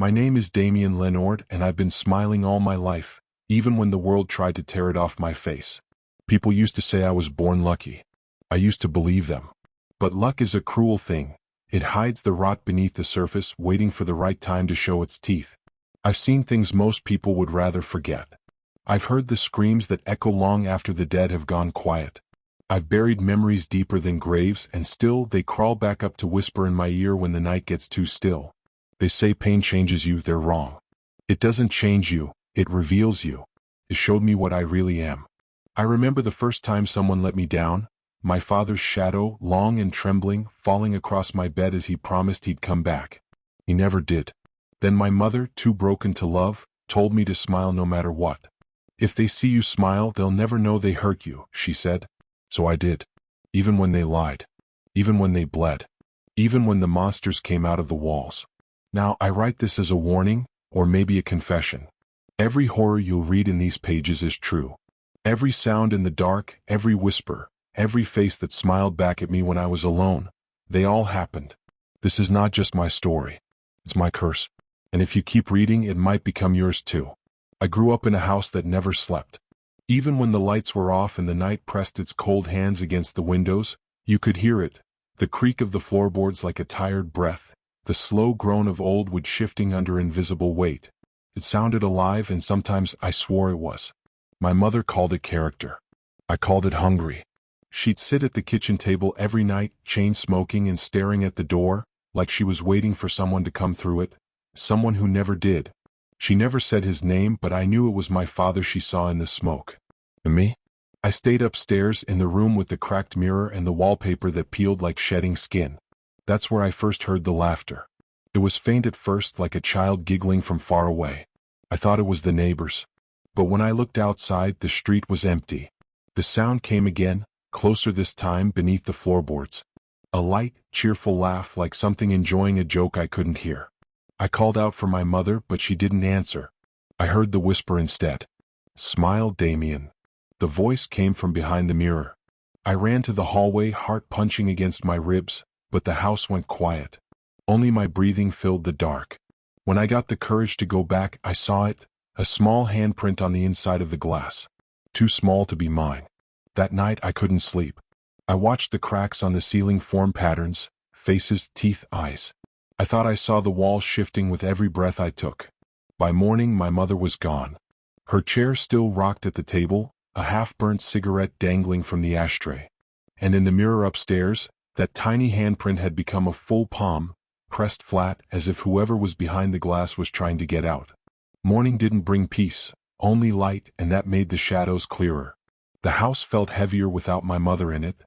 My name is Damien Lenord, and I've been smiling all my life, even when the world tried to tear it off my face. People used to say I was born lucky. I used to believe them. But luck is a cruel thing. It hides the rot beneath the surface, waiting for the right time to show its teeth. I've seen things most people would rather forget. I've heard the screams that echo long after the dead have gone quiet. I've buried memories deeper than graves, and still they crawl back up to whisper in my ear when the night gets too still. They say pain changes you, they're wrong. It doesn't change you, it reveals you. It showed me what I really am. I remember the first time someone let me down, my father's shadow, long and trembling, falling across my bed as he promised he'd come back. He never did. Then my mother, too broken to love, told me to smile no matter what. If they see you smile, they'll never know they hurt you, she said. So I did. Even when they lied. Even when they bled. Even when the monsters came out of the walls. Now, I write this as a warning, or maybe a confession. Every horror you'll read in these pages is true. Every sound in the dark, every whisper, every face that smiled back at me when I was alone, they all happened. This is not just my story. It's my curse. And if you keep reading, it might become yours too. I grew up in a house that never slept. Even when the lights were off and the night pressed its cold hands against the windows, you could hear it, the creak of the floorboards like a tired breath, the slow groan of old wood shifting under invisible weight. It sounded alive, and sometimes I swore it was. My mother called it character. I called it hungry. She'd sit at the kitchen table every night, chain smoking and staring at the door, like she was waiting for someone to come through it, someone who never did. She never said his name, but I knew it was my father she saw in the smoke. And me? I stayed upstairs in the room with the cracked mirror and the wallpaper that peeled like shedding skin. That's where I first heard the laughter. It was faint at first, like a child giggling from far away. I thought it was the neighbors. But when I looked outside, the street was empty. The sound came again, closer this time, beneath the floorboards. A light, cheerful laugh, like something enjoying a joke I couldn't hear. I called out for my mother, but she didn't answer. I heard the whisper instead. "Smile, Damien." The voice came from behind the mirror. I ran to the hallway, heart punching against my ribs, but the house went quiet. Only my breathing filled the dark. When I got the courage to go back, I saw it, a small handprint on the inside of the glass. Too small to be mine. That night I couldn't sleep. I watched the cracks on the ceiling form patterns, faces, teeth, eyes. I thought I saw the walls shifting with every breath I took. By morning, my mother was gone. Her chair still rocked at the table, a half-burnt cigarette dangling from the ashtray. And in the mirror upstairs, that tiny handprint had become a full palm, pressed flat, as if whoever was behind the glass was trying to get out. Morning didn't bring peace, only light, and that made the shadows clearer. The house felt heavier without my mother in it.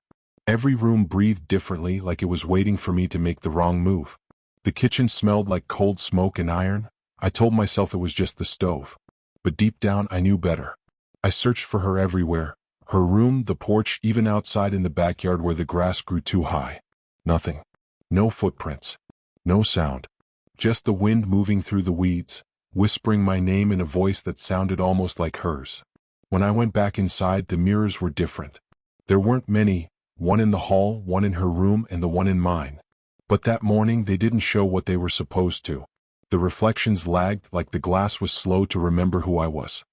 Every room breathed differently, like it was waiting for me to make the wrong move. The kitchen smelled like cold smoke and iron. I told myself it was just the stove. But deep down I knew better. I searched for her everywhere. Her room, the porch, even outside in the backyard where the grass grew too high. Nothing. No footprints. No sound. Just the wind moving through the weeds, whispering my name in a voice that sounded almost like hers. When I went back inside, the mirrors were different. There weren't many, one in the hall, one in her room, and the one in mine. But that morning they didn't show what they were supposed to. The reflections lagged, like the glass was slow to remember who I was.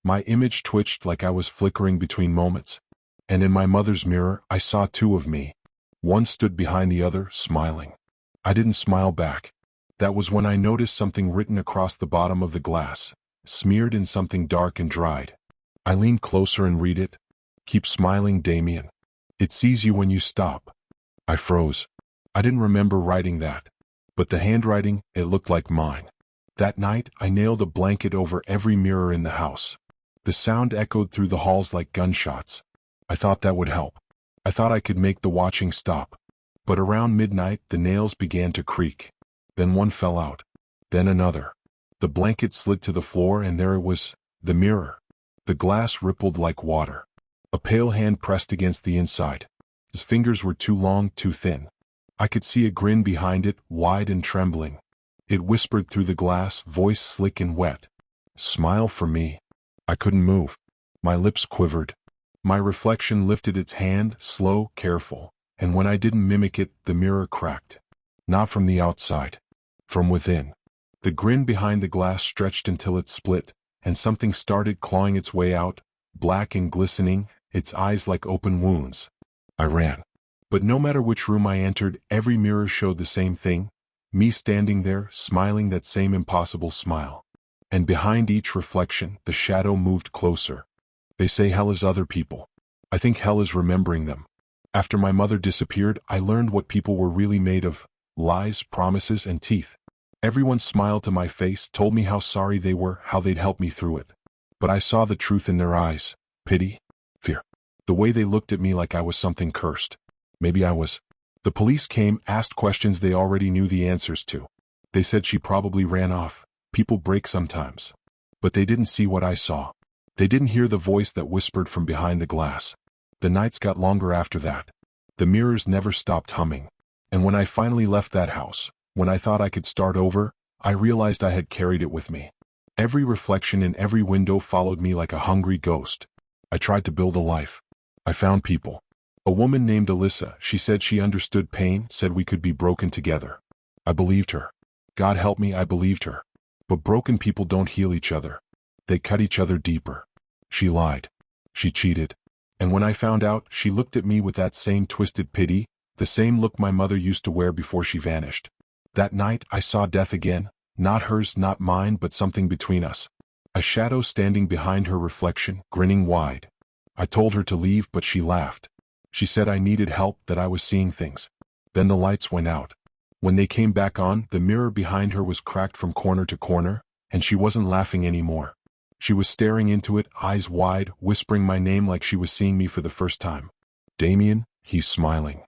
My image twitched like I was flickering between moments. And in my mother's mirror, I saw two of me. One stood behind the other, smiling. I didn't smile back. That was when I noticed something written across the bottom of the glass, smeared in something dark and dried. I leaned closer and read it. "Keep smiling, Damien. It sees you when you stop." I froze. I didn't remember writing that. But the handwriting, it looked like mine. That night, I nailed a blanket over every mirror in the house. The sound echoed through the halls like gunshots. I thought that would help. I thought I could make the watching stop. But around midnight, the nails began to creak. Then one fell out. Then another. The blanket slid to the floor, and there it was, the mirror. The glass rippled like water. A pale hand pressed against the inside. His fingers were too long, too thin. I could see a grin behind it, wide and trembling. It whispered through the glass, voice slick and wet. "Smile for me." I couldn't move. My lips quivered. My reflection lifted its hand, slow, careful, and when I didn't mimic it, the mirror cracked. Not from the outside. From within. The grin behind the glass stretched until it split, and something started clawing its way out, black and glistening, its eyes like open wounds. I ran. But no matter which room I entered, every mirror showed the same thing, me standing there, smiling that same impossible smile. And behind each reflection, the shadow moved closer. They say hell is other people. I think hell is remembering them. After my mother disappeared, I learned what people were really made of: lies, promises, and teeth. Everyone smiled to my face, told me how sorry they were, how they'd help me through it. But I saw the truth in their eyes: pity, fear. The way they looked at me like I was something cursed. Maybe I was. The police came, asked questions they already knew the answers to. They said she probably ran off. People break sometimes. But they didn't see what I saw. They didn't hear the voice that whispered from behind the glass. The nights got longer after that. The mirrors never stopped humming. And when I finally left that house, when I thought I could start over, I realized I had carried it with me. Every reflection in every window followed me like a hungry ghost. I tried to build a life. I found people. A woman named Alyssa, she said she understood pain, said we could be broken together. I believed her. God help me, I believed her. But broken people don't heal each other. They cut each other deeper. She lied. She cheated. And when I found out, she looked at me with that same twisted pity, the same look my mother used to wear before she vanished. That night, I saw death again, not hers, not mine, but something between us. A shadow standing behind her reflection, grinning wide. I told her to leave, but she laughed. She said I needed help, that I was seeing things. Then the lights went out. When they came back on, the mirror behind her was cracked from corner to corner, and she wasn't laughing anymore. She was staring into it, eyes wide, whispering my name like she was seeing me for the first time. Damien, he's smiling.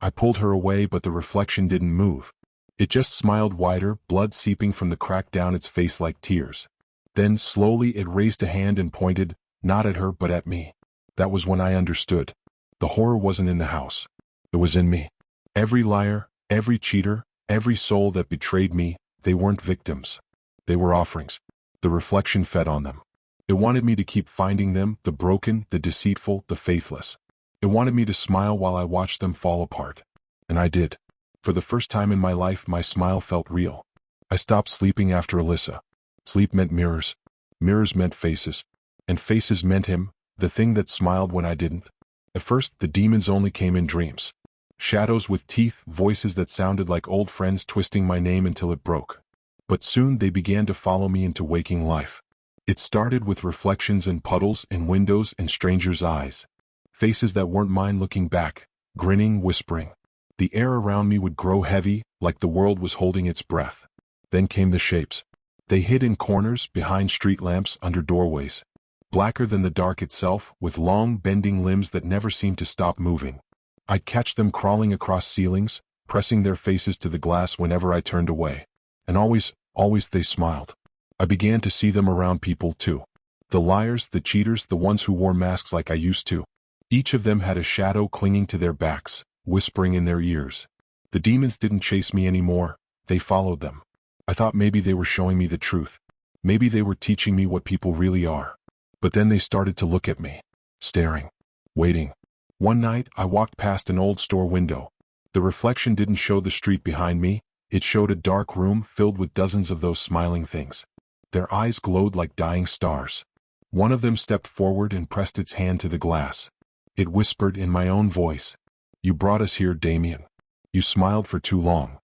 I pulled her away, but the reflection didn't move. It just smiled wider, blood seeping from the crack down its face like tears. Then, slowly, it raised a hand and pointed, not at her but at me. That was when I understood. The horror wasn't in the house. It was in me. Every liar, every cheater, every soul that betrayed me, they weren't victims. They were offerings. The reflection fed on them. It wanted me to keep finding them, the broken, the deceitful, the faithless. It wanted me to smile while I watched them fall apart. And I did. For the first time in my life, my smile felt real. I stopped sleeping after Alyssa. Sleep meant mirrors. Mirrors meant faces. And faces meant him, the thing that smiled when I didn't. At first, the demons only came in dreams. Shadows with teeth, voices that sounded like old friends twisting my name until it broke. But soon they began to follow me into waking life. It started with reflections in puddles, in windows, in strangers' eyes. Faces that weren't mine looking back, grinning, whispering. The air around me would grow heavy, like the world was holding its breath. Then came the shapes. They hid in corners, behind street lamps, under doorways. Blacker than the dark itself, with long, bending limbs that never seemed to stop moving. I'd catch them crawling across ceilings, pressing their faces to the glass whenever I turned away. And always they smiled. I began to see them around people too. The liars, the cheaters, the ones who wore masks like I used to. Each of them had a shadow clinging to their backs, whispering in their ears. The demons didn't chase me anymore, they followed them. I thought maybe they were showing me the truth. Maybe they were teaching me what people really are. But then they started to look at me. Staring. Waiting. One night, I walked past an old store window. The reflection didn't show the street behind me, it showed a dark room filled with dozens of those smiling things. Their eyes glowed like dying stars. One of them stepped forward and pressed its hand to the glass. It whispered in my own voice, "You brought us here, Damien. You smiled for too long."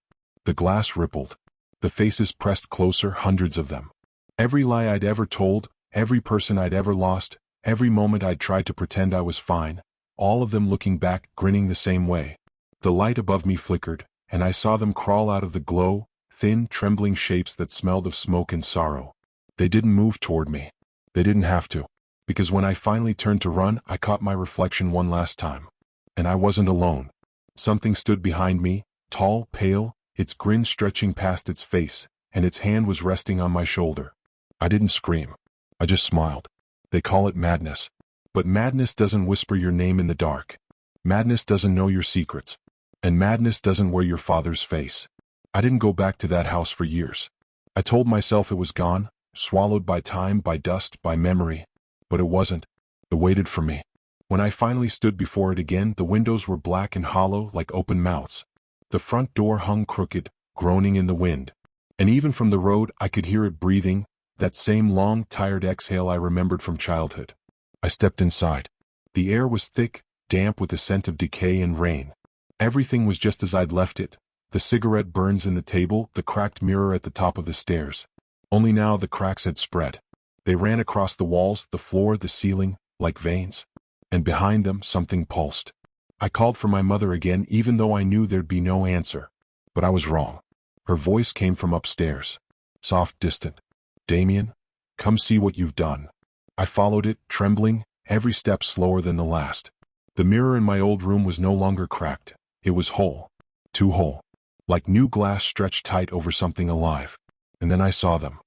The glass rippled. The faces pressed closer, hundreds of them. Every lie I'd ever told, every person I'd ever lost, every moment I'd tried to pretend I was fine, all of them looking back, grinning the same way. The light above me flickered, and I saw them crawl out of the glow, thin, trembling shapes that smelled of smoke and sorrow. They didn't move toward me. They didn't have to. Because when I finally turned to run, I caught my reflection one last time. And I wasn't alone. Something stood behind me, tall, pale, its grin stretching past its face, and its hand was resting on my shoulder. I didn't scream. I just smiled. They call it madness. But madness doesn't whisper your name in the dark. Madness doesn't know your secrets. And madness doesn't wear your father's face. I didn't go back to that house for years. I told myself it was gone, swallowed by time, by dust, by memory. But it wasn't. It waited for me. When I finally stood before it again, the windows were black and hollow like open mouths. The front door hung crooked, groaning in the wind. And even from the road I could hear it breathing, that same long, tired exhale I remembered from childhood. I stepped inside. The air was thick, damp with the scent of decay and rain. Everything was just as I'd left it. The cigarette burns in the table, the cracked mirror at the top of the stairs. Only now the cracks had spread. They ran across the walls, the floor, the ceiling, like veins. And behind them, something pulsed. I called for my mother again, even though I knew there'd be no answer. But I was wrong. Her voice came from upstairs. Soft, distant. "Damien, come see what you've done." I followed it, trembling, every step slower than the last. The mirror in my old room was no longer cracked. It was whole. Too whole. Like new glass stretched tight over something alive. And then I saw them.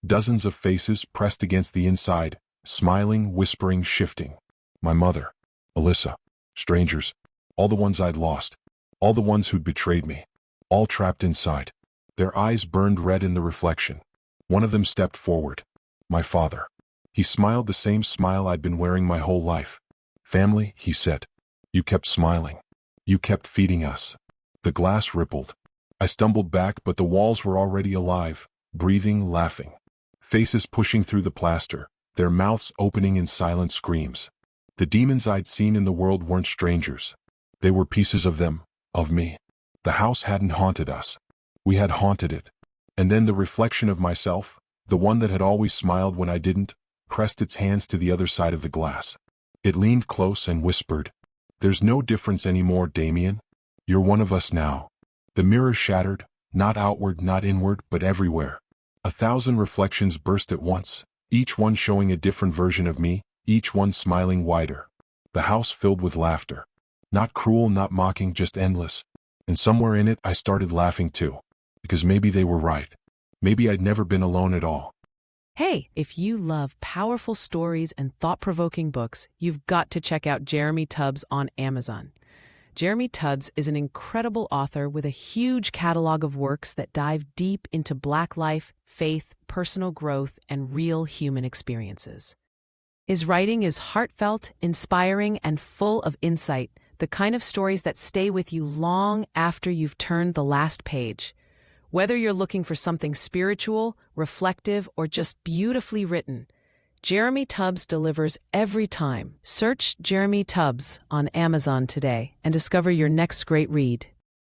Dozens of faces pressed against the inside, smiling, whispering, shifting. My mother. Alyssa. Strangers. All the ones I'd lost. All the ones who'd betrayed me. All trapped inside. Their eyes burned red in the reflection. One of them stepped forward. My father. He smiled the same smile I'd been wearing my whole life. "Family," he said. "You kept smiling. You kept feeding us." The glass rippled. I stumbled back, but the walls were already alive, breathing, laughing. Faces pushing through the plaster, their mouths opening in silent screams. The demons I'd seen in the world weren't strangers. They were pieces of them, of me. The house hadn't haunted us. We had haunted it. And then the reflection of myself, the one that had always smiled when I didn't, pressed its hands to the other side of the glass. It leaned close and whispered, "There's no difference anymore, Damien. You're one of us now." The mirror shattered, not outward, not inward, but everywhere. 1,000 reflections burst at once, each one showing a different version of me, each one smiling wider. The house filled with laughter. Not cruel, not mocking, just endless. And somewhere in it I started laughing too. Because maybe they were right. Maybe I'd never been alone at all. Hey, if you love powerful stories and thought-provoking books, you've got to check out Jeremy Tubbs on Amazon. Jeremy Tubbs is an incredible author with a huge catalog of works that dive deep into Black life, faith, personal growth, and real human experiences. His writing is heartfelt, inspiring, and full of insight, the kind of stories that stay with you long after you've turned the last page. Whether you're looking for something spiritual, reflective, or just beautifully written, Jeremy Tubbs delivers every time. Search Jeremy Tubbs on Amazon today and discover your next great read.